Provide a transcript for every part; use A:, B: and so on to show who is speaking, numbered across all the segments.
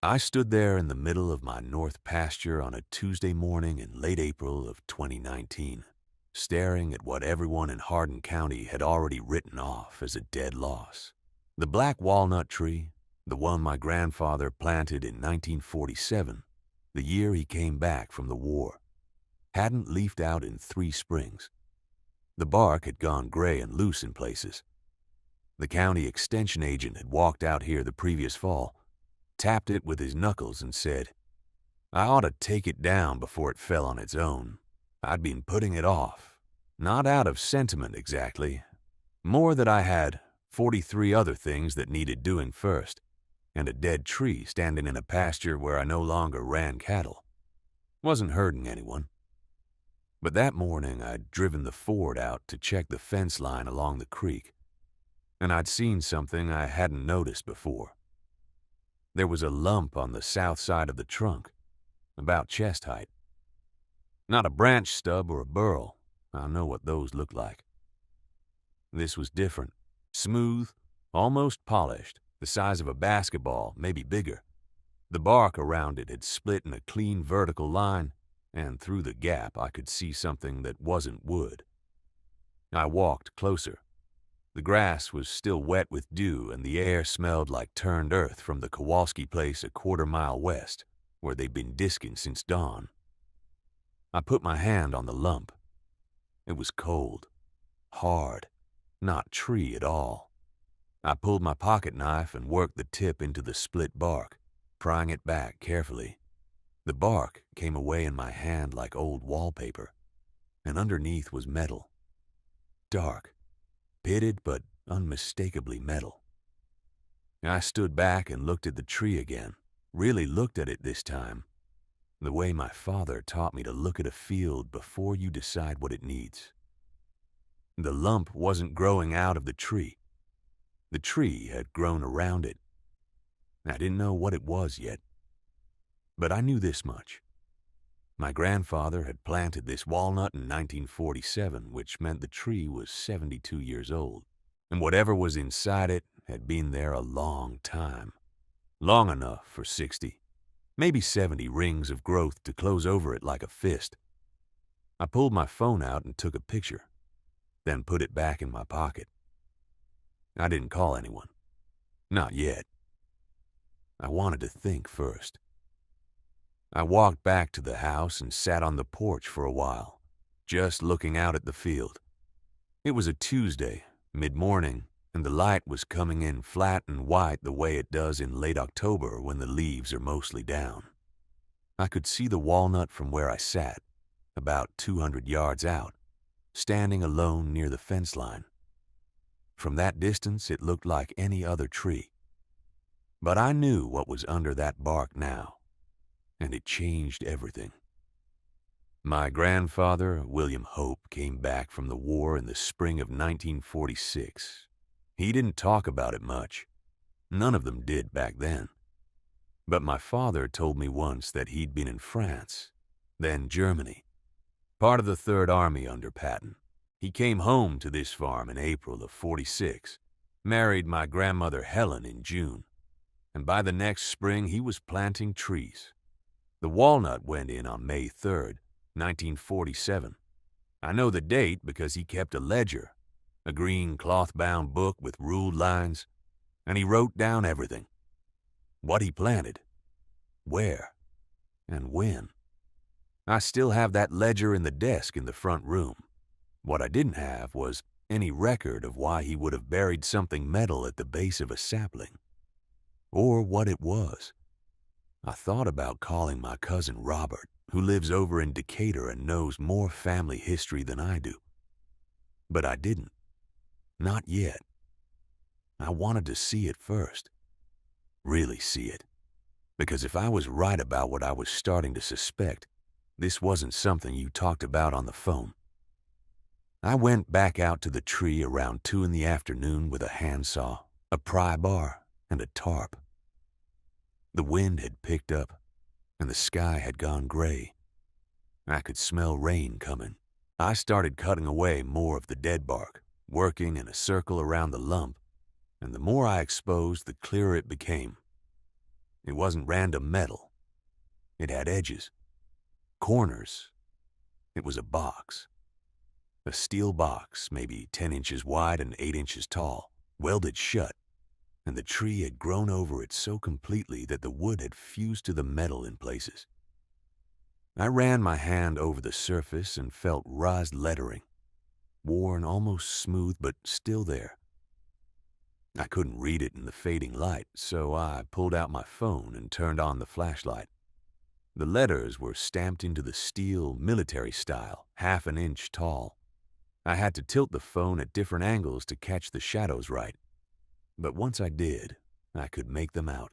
A: I stood there in the middle of my north pasture on a Tuesday morning in late April of 2019, staring at what everyone in Hardin County had already written off as a dead loss. The black walnut tree, the one my grandfather planted in 1947, the year he came back from the war, hadn't leafed out in 3 springs. The bark had gone gray and loose in places. The county extension agent had walked out here the previous fall, tapped it with his knuckles and said, I ought to take it down before it fell on its own. I'd been putting it off, not out of sentiment exactly, more that I had 43 other things that needed doing first, and a dead tree standing in a pasture where I no longer ran cattle. Wasn't hurting anyone. But that morning I'd driven the Ford out to check the fence line along the creek, and I'd seen something I hadn't noticed before. There was a lump on the south side of the trunk, about chest height. Not a branch stub or a burl. I know what those look like. This was different. Smooth, almost polished, the size of a basketball, maybe bigger. The bark around it had split in a clean vertical line, and through the gap I could see something that wasn't wood. I walked closer. The grass was still wet with dew, and the air smelled like turned earth from the Kowalski place a quarter-mile west, where they'd been disking since dawn. I put my hand on the lump. It was cold, hard, not tree at all. I pulled my pocket knife and worked the tip into the split bark, prying it back carefully. The bark came away in my hand like old wallpaper, and underneath was metal. Dark, pitted but unmistakably metal. I stood back and looked at the tree again, really looked at it this time, the way my father taught me to look at a field before you decide what it needs. The lump wasn't growing out of the tree. The tree had grown around it. I didn't know what it was yet, but I knew this much. My grandfather had planted this walnut in 1947, which meant the tree was 72 years old, and whatever was inside it had been there a long time. Long enough for 60, maybe 70 rings of growth to close over it like a fist. I pulled my phone out and took a picture, then put it back in my pocket. I didn't call anyone. Not yet. I wanted to think first. I walked back to the house and sat on the porch for a while, just looking out at the field. It was a Tuesday, mid-morning, and the light was coming in flat and white the way it does in late October when the leaves are mostly down. I could see the walnut from where I sat, about 200 yards out, standing alone near the fence line. From that distance it looked like any other tree. But I knew what was under that bark now, and it changed everything. My grandfather, William Hope, came back from the war in the spring of 1946. He didn't talk about it much. None of them did back then. But my father told me once that he'd been in France, then Germany, part of the Third Army under Patton. He came home to this farm in April of '46, married my grandmother Helen in June, and by the next spring he was planting trees. The walnut went in on May 3rd, 1947. I know the date because he kept a ledger, a green cloth-bound book with ruled lines, and he wrote down everything. What he planted, where, and when. I still have that ledger in the desk in the front room. What I didn't have was any record of why he would have buried something metal at the base of a sapling, or what it was. I thought about calling my cousin Robert, who lives over in Decatur and knows more family history than I do. But I didn't. Not yet. I wanted to see it first. Really see it. Because if I was right about what I was starting to suspect, this wasn't something you talked about on the phone. I went back out to the tree around 2 in the afternoon with a handsaw, a pry bar, and a tarp. The wind had picked up, and the sky had gone gray. I could smell rain coming. I started cutting away more of the dead bark, working in a circle around the lump, and the more I exposed, the clearer it became. It wasn't random metal. It had edges, corners. It was a box. A steel box, maybe 10 inches wide and 8 inches tall, welded shut, and the tree had grown over it so completely that the wood had fused to the metal in places. I ran my hand over the surface and felt raised lettering, worn almost smooth but still there. I couldn't read it in the fading light, so I pulled out my phone and turned on the flashlight. The letters were stamped into the steel military style, half an inch tall. I had to tilt the phone at different angles to catch the shadows right. But once I did, I could make them out.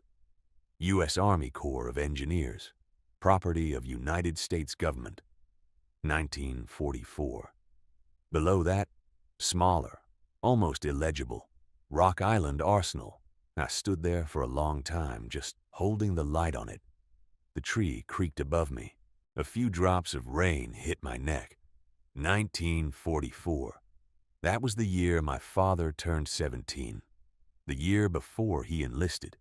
A: U.S. Army Corps of Engineers, property of United States government, 1944. Below that, smaller, almost illegible, Rock Island Arsenal. I stood there for a long time, just holding the light on it. The tree creaked above me. A few drops of rain hit my neck. 1944. That was the year my father turned 17. The year before he enlisted.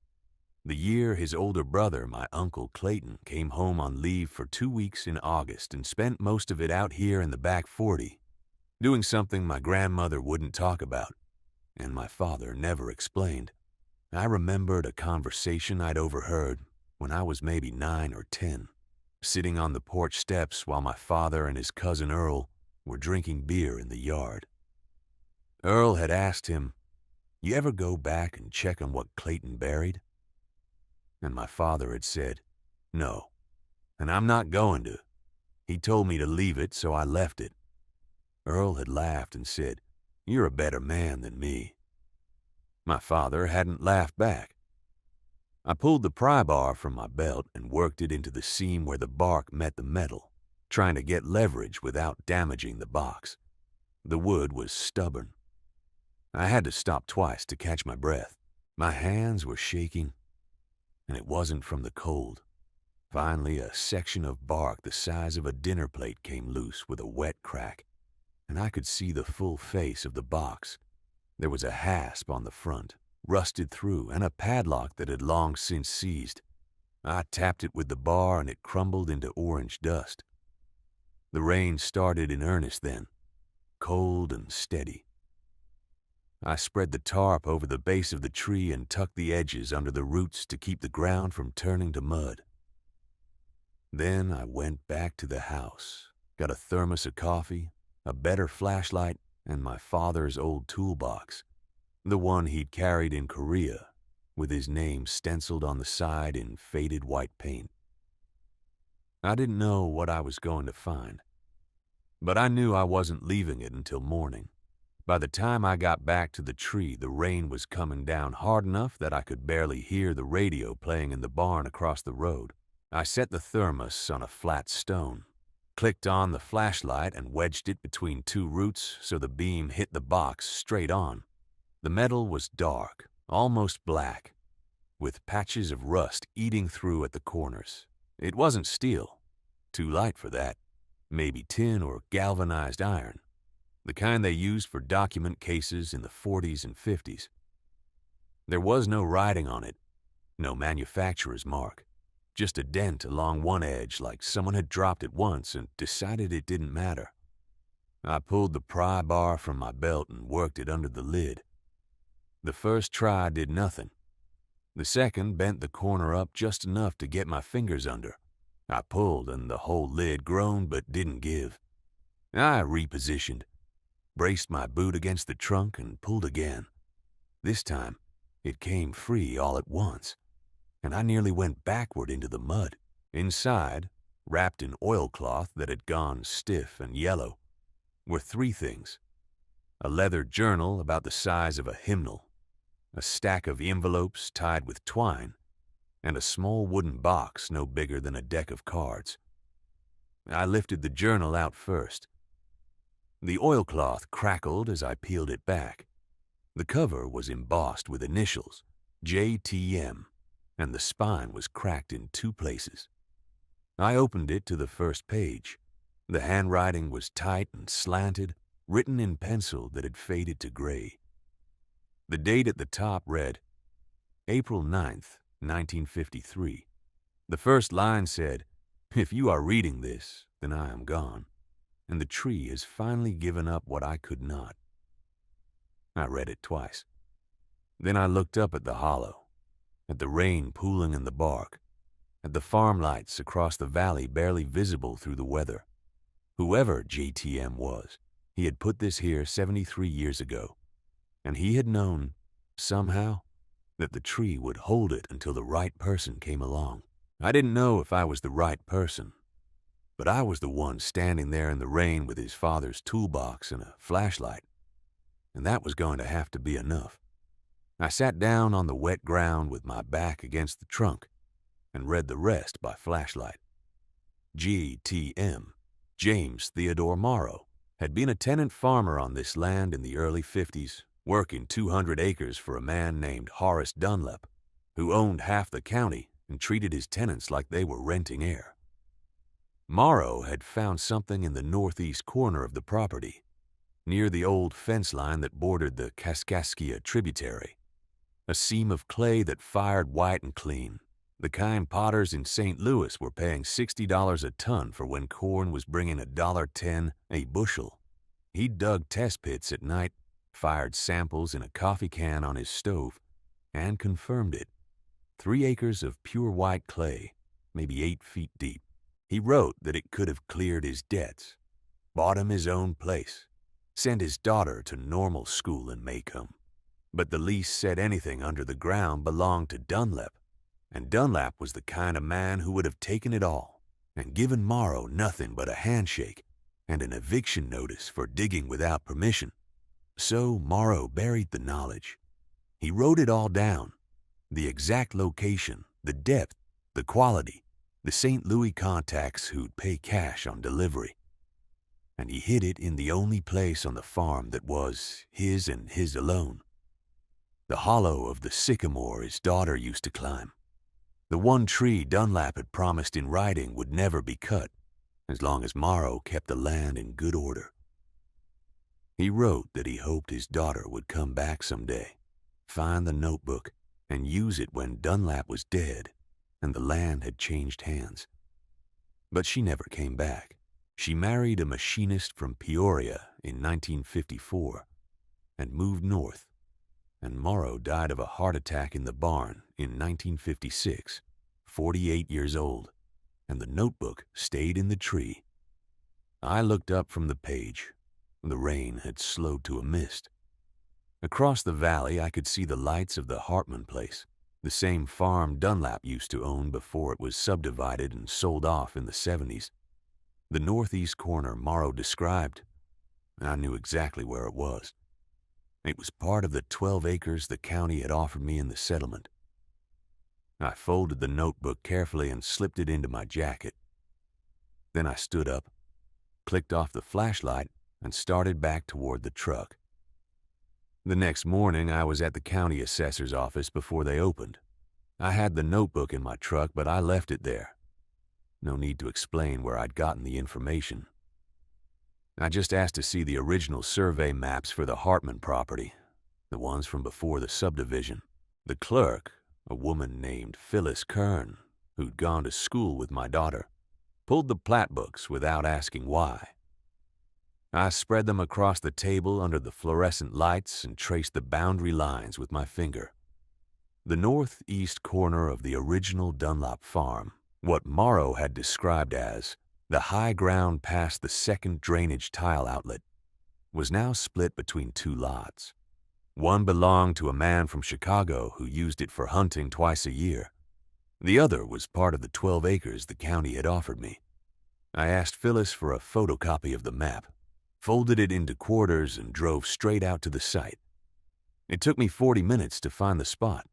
A: The year his older brother, my Uncle Clayton, came home on leave for 2 weeks in August and spent most of it out here in the back 40, doing something my grandmother wouldn't talk about, and my father never explained. I remembered a conversation I'd overheard when I was maybe 9 or 10, sitting on the porch steps while my father and his cousin Earl were drinking beer in the yard. Earl had asked him, "You ever go back and check on what Clayton buried?" And my father had said, "No, and I'm not going to. He told me to leave it, so I left it." Earl had laughed and said, "You're a better man than me." My father hadn't laughed back. I pulled the pry bar from my belt and worked it into the seam where the bark met the metal, trying to get leverage without damaging the box. The wood was stubborn. I had to stop twice to catch my breath. My hands were shaking, and it wasn't from the cold. Finally, a section of bark the size of a dinner plate came loose with a wet crack, and I could see the full face of the box. There was a hasp on the front, rusted through, and a padlock that had long since seized. I tapped it with the bar and it crumbled into orange dust. The rain started in earnest then, cold and steady. I spread the tarp over the base of the tree and tucked the edges under the roots to keep the ground from turning to mud. Then I went back to the house, got a thermos of coffee, a better flashlight, and my father's old toolbox, the one he'd carried in Korea, with his name stenciled on the side in faded white paint. I didn't know what I was going to find, but I knew I wasn't leaving it until morning. By the time I got back to the tree, the rain was coming down hard enough that I could barely hear the radio playing in the barn across the road. I set the thermos on a flat stone, clicked on the flashlight and wedged it between two roots so the beam hit the box straight on. The metal was dark, almost black, with patches of rust eating through at the corners. It wasn't steel, too light for that, maybe tin or galvanized iron, the kind they used for document cases in the 40s and 50s. There was no writing on it, no manufacturer's mark, just a dent along one edge like someone had dropped it once and decided it didn't matter. I pulled the pry bar from my belt and worked it under the lid. The first try did nothing. The second bent the corner up just enough to get my fingers under. I pulled and the whole lid groaned but didn't give. I repositioned, braced my boot against the trunk and pulled again. This time, it came free all at once, and I nearly went backward into the mud. Inside, wrapped in oilcloth that had gone stiff and yellow, were 3 things: a leather journal about the size of a hymnal, a stack of envelopes tied with twine, and a small wooden box no bigger than a deck of cards. I lifted the journal out first. The oilcloth crackled as I peeled it back. The cover was embossed with initials, JTM, and the spine was cracked in 2 places. I opened it to the first page. The handwriting was tight and slanted, written in pencil that had faded to gray. The date at the top read, April 9th, 1953. The first line said, "If you are reading this, then I am gone, and the tree has finally given up what I could not." I read it twice. Then I looked up at the hollow, at the rain pooling in the bark, at the farm lights across the valley barely visible through the weather. Whoever JTM was, he had put this here 73 years ago, and he had known, somehow, that the tree would hold it until the right person came along. I didn't know if I was the right person, but I was the one standing there in the rain with his father's toolbox and a flashlight, and that was going to have to be enough. I sat down on the wet ground with my back against the trunk and read the rest by flashlight. JTM, James Theodore Morrow, had been a tenant farmer on this land in the early 50s, working 200 acres for a man named Horace Dunlap, who owned half the county and treated his tenants like they were renting air. Morrow had found something in the northeast corner of the property, near the old fence line that bordered the Kaskaskia tributary, a seam of clay that fired white and clean, the kind potters in St. Louis were paying $60 a ton for when corn was bringing $1.10 a bushel. He dug test pits at night, fired samples in a coffee can on his stove, and confirmed it. 3 acres of pure white clay, maybe 8 feet deep. He wrote that it could have cleared his debts, bought him his own place, sent his daughter to normal school in Maycomb. But the lease said anything under the ground belonged to Dunlap, and Dunlap was the kind of man who would have taken it all and given Morrow nothing but a handshake and an eviction notice for digging without permission. So Morrow buried the knowledge. He wrote it all down, the exact location, the depth, the quality, the St. Louis contacts who'd pay cash on delivery. And he hid it in the only place on the farm that was his and his alone. The hollow of the sycamore his daughter used to climb. The one tree Dunlap had promised in writing would never be cut, as long as Morrow kept the land in good order. He wrote that he hoped his daughter would come back someday, find the notebook, and use it when Dunlap was dead and the land had changed hands. But she never came back. She married a machinist from Peoria in 1954 and moved north, and Morrow died of a heart attack in the barn in 1956, 48 years old, and the notebook stayed in the tree. I looked up from the page. The rain had slowed to a mist. Across the valley, I could see the lights of the Hartman place, the same farm Dunlap used to own before it was subdivided and sold off in the 70s. The northeast corner Morrow described, I knew exactly where it was. It was part of the 12 acres the county had offered me in the settlement. I folded the notebook carefully and slipped it into my jacket. Then I stood up, clicked off the flashlight, and started back toward the truck. The next morning, I was at the county assessor's office before they opened. I had the notebook in my truck, but I left it there. No need to explain where I'd gotten the information. I just asked to see the original survey maps for the Hartman property, the ones from before the subdivision. The clerk, a woman named Phyllis Kern, who'd gone to school with my daughter, pulled the plat books without asking why. I spread them across the table under the fluorescent lights and traced the boundary lines with my finger. The northeast corner of the original Dunlap farm, what Morrow had described as the high ground past the second drainage tile outlet, was now split between 2 lots. One belonged to a man from Chicago who used it for hunting twice a year. The other was part of the 12 acres the county had offered me. I asked Phyllis for a photocopy of the map, folded it into quarters, and drove straight out to the site. It took me 40 minutes to find the spot.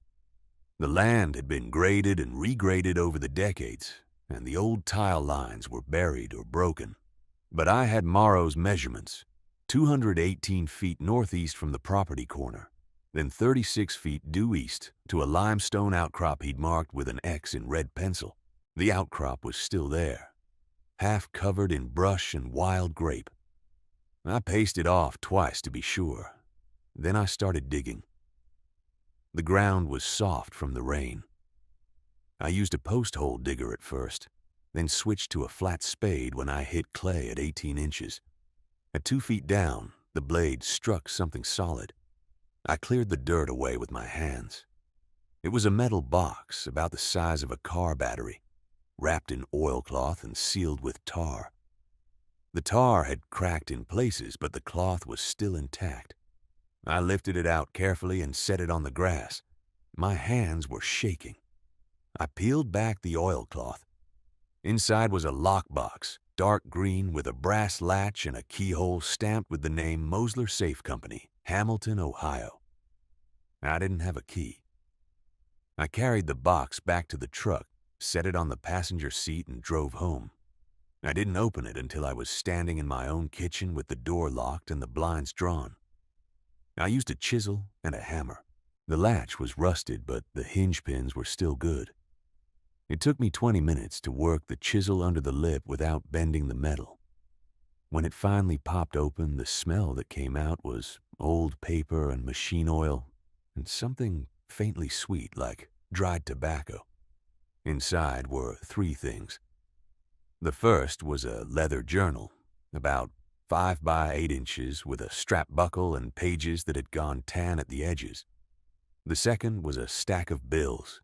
A: The land had been graded and regraded over the decades, and the old tile lines were buried or broken. But I had Morrow's measurements, 218 feet northeast from the property corner, then 36 feet due east to a limestone outcrop he'd marked with an X in red pencil. The outcrop was still there, half covered in brush and wild grape. I paced it off twice to be sure. Then I started digging. The ground was soft from the rain. I used a post hole digger at first, then switched to a flat spade when I hit clay at 18 inches. At 2 feet down, the blade struck something solid. I cleared the dirt away with my hands. It was a metal box about the size of a car battery, wrapped in oilcloth and sealed with tar. The tar had cracked in places, but the cloth was still intact. I lifted it out carefully and set it on the grass. My hands were shaking. I peeled back the oilcloth. Inside was a lockbox, dark green with a brass latch and a keyhole stamped with the name Mosler Safe Company, Hamilton, Ohio. I didn't have a key. I carried the box back to the truck, set it on the passenger seat, and drove home. I didn't open it until I was standing in my own kitchen with the door locked and the blinds drawn. I used a chisel and a hammer. The latch was rusted, but the hinge pins were still good. It took me 20 minutes to work the chisel under the lip without bending the metal. When it finally popped open, the smell that came out was old paper and machine oil and something faintly sweet like dried tobacco. Inside were 3 things. The first was a leather journal, about 5 by 8 inches with a strap buckle and pages that had gone tan at the edges. The second was a stack of bills,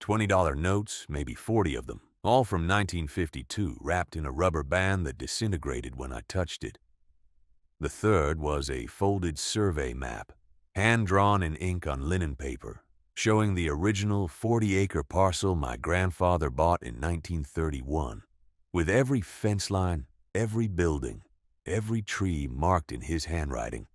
A: $20 notes, maybe 40 of them, all from 1952, wrapped in a rubber band that disintegrated when I touched it. The third was a folded survey map, hand-drawn in ink on linen paper, showing the original 40-acre parcel my grandfather bought in 1931, with every fence line, every building, every tree marked in his handwriting.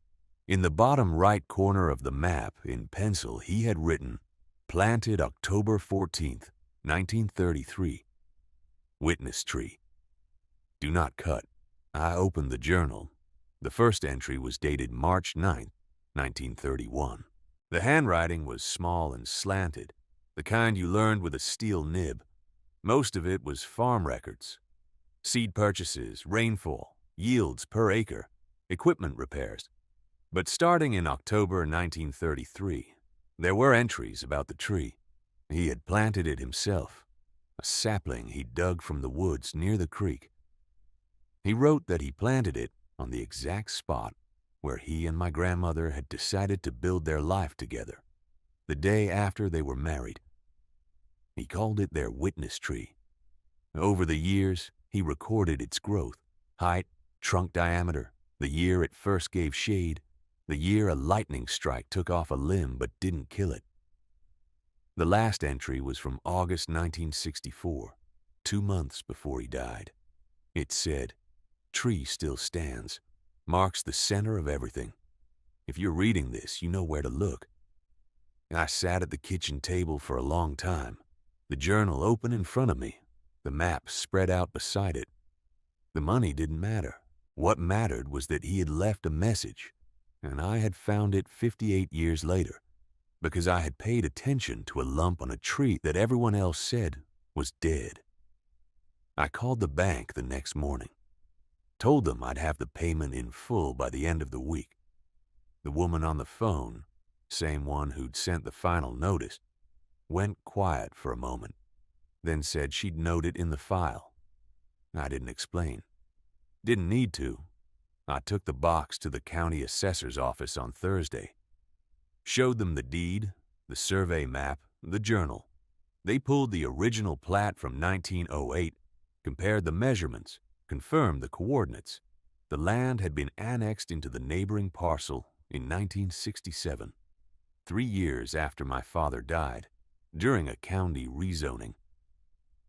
A: In the bottom right corner of the map, in pencil, he had written, "Planted October 14th, 1933. Witness tree. Do not cut." I opened the journal. The first entry was dated March 9th, 1931. The handwriting was small and slanted, the kind you learned with a steel nib. Most of it was farm records. Seed purchases, rainfall, yields per acre, equipment repairs. But starting in October 1933, there were entries about the tree. He had planted it himself, a sapling he dug from the woods near the creek. He wrote that he planted it on the exact spot where he and my grandmother had decided to build their life together, the day after they were married. He called it their witness tree. Over the years, he recorded its growth, height, trunk diameter, the year it first gave shade, the year a lightning strike took off a limb but didn't kill it. The last entry was from August 1964, 2 months before he died. It said, "Tree still stands, marks the center of everything. If you're reading this, you know where to look." I sat at the kitchen table for a long time, the journal open in front of me, the map spread out beside it. The money didn't matter. What mattered was that he had left a message, and I had found it 58 years later, because I had paid attention to a lump on a tree that everyone else said was dead. I called the bank the next morning, told them I'd have the payment in full by the end of the week. The woman on the phone, same one who'd sent the final notice, went quiet for a moment, then said she'd note it in the file. I didn't explain. Didn't need to. I took the box to the county assessor's office on Thursday. Showed them the deed, the survey map, the journal. They pulled the original plat from 1908, compared the measurements, confirmed the coordinates. The land had been annexed into the neighboring parcel in 1967, 3 years after my father died, during a county rezoning.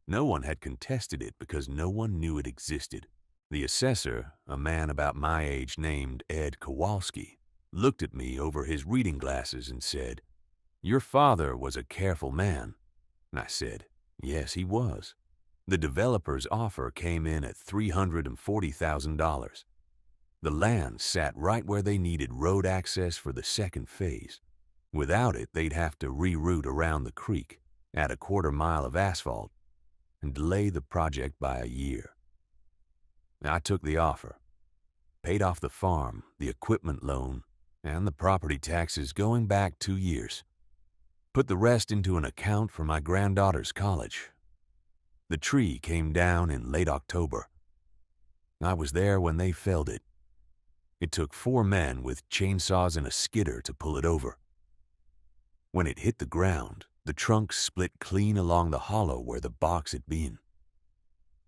A: No one had contested it because no one knew it existed. The assessor, a man about my age named Ed Kowalski, looked at me over his reading glasses and said, "Your father was a careful man." And I said, "Yes, he was." The developer's offer came in at $340,000. The land sat right where they needed road access for the second phase. Without it, they'd have to reroute around the creek, add a 1/4 mile of asphalt, and delay the project by a year. I took the offer, paid off the farm, the equipment loan, and the property taxes going back 2 years. put the rest into an account for my granddaughter's college. The tree came down in late October. I was there when they felled it. It took 4 men with chainsaws and a skidder to pull it over. When it hit the ground, the trunk split clean along the hollow where the box had been.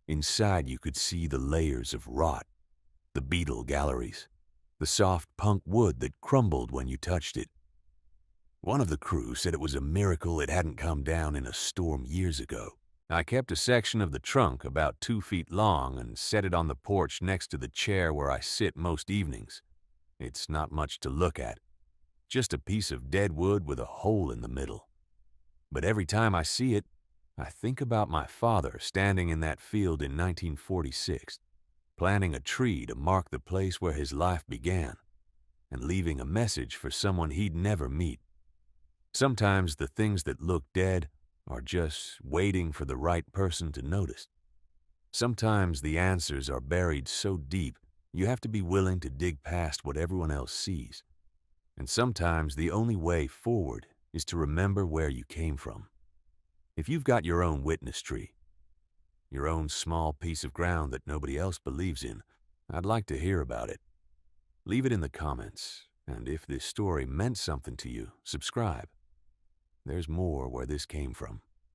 A: Inside you could see the layers of rot, the beetle galleries, the soft punk wood that crumbled when you touched it. One of the crew said it was a miracle it hadn't come down in a storm years ago. I kept a section of the trunk about 2 feet long and set it on the porch next to the chair where I sit most evenings. It's not much to look at, just a piece of dead wood with a hole in the middle. But every time I see it, I think about my father standing in that field in 1946, planting a tree to mark the place where his life began, and leaving a message for someone he'd never meet. Sometimes the things that look dead are just waiting for the right person to notice. Sometimes the answers are buried so deep you have to be willing to dig past what everyone else sees. And sometimes the only way forward is to remember where you came from. If you've got your own witness tree, your own small piece of ground that nobody else believes in, I'd like to hear about it. Leave it in the comments, and if this story meant something to you, subscribe. There's more where this came from.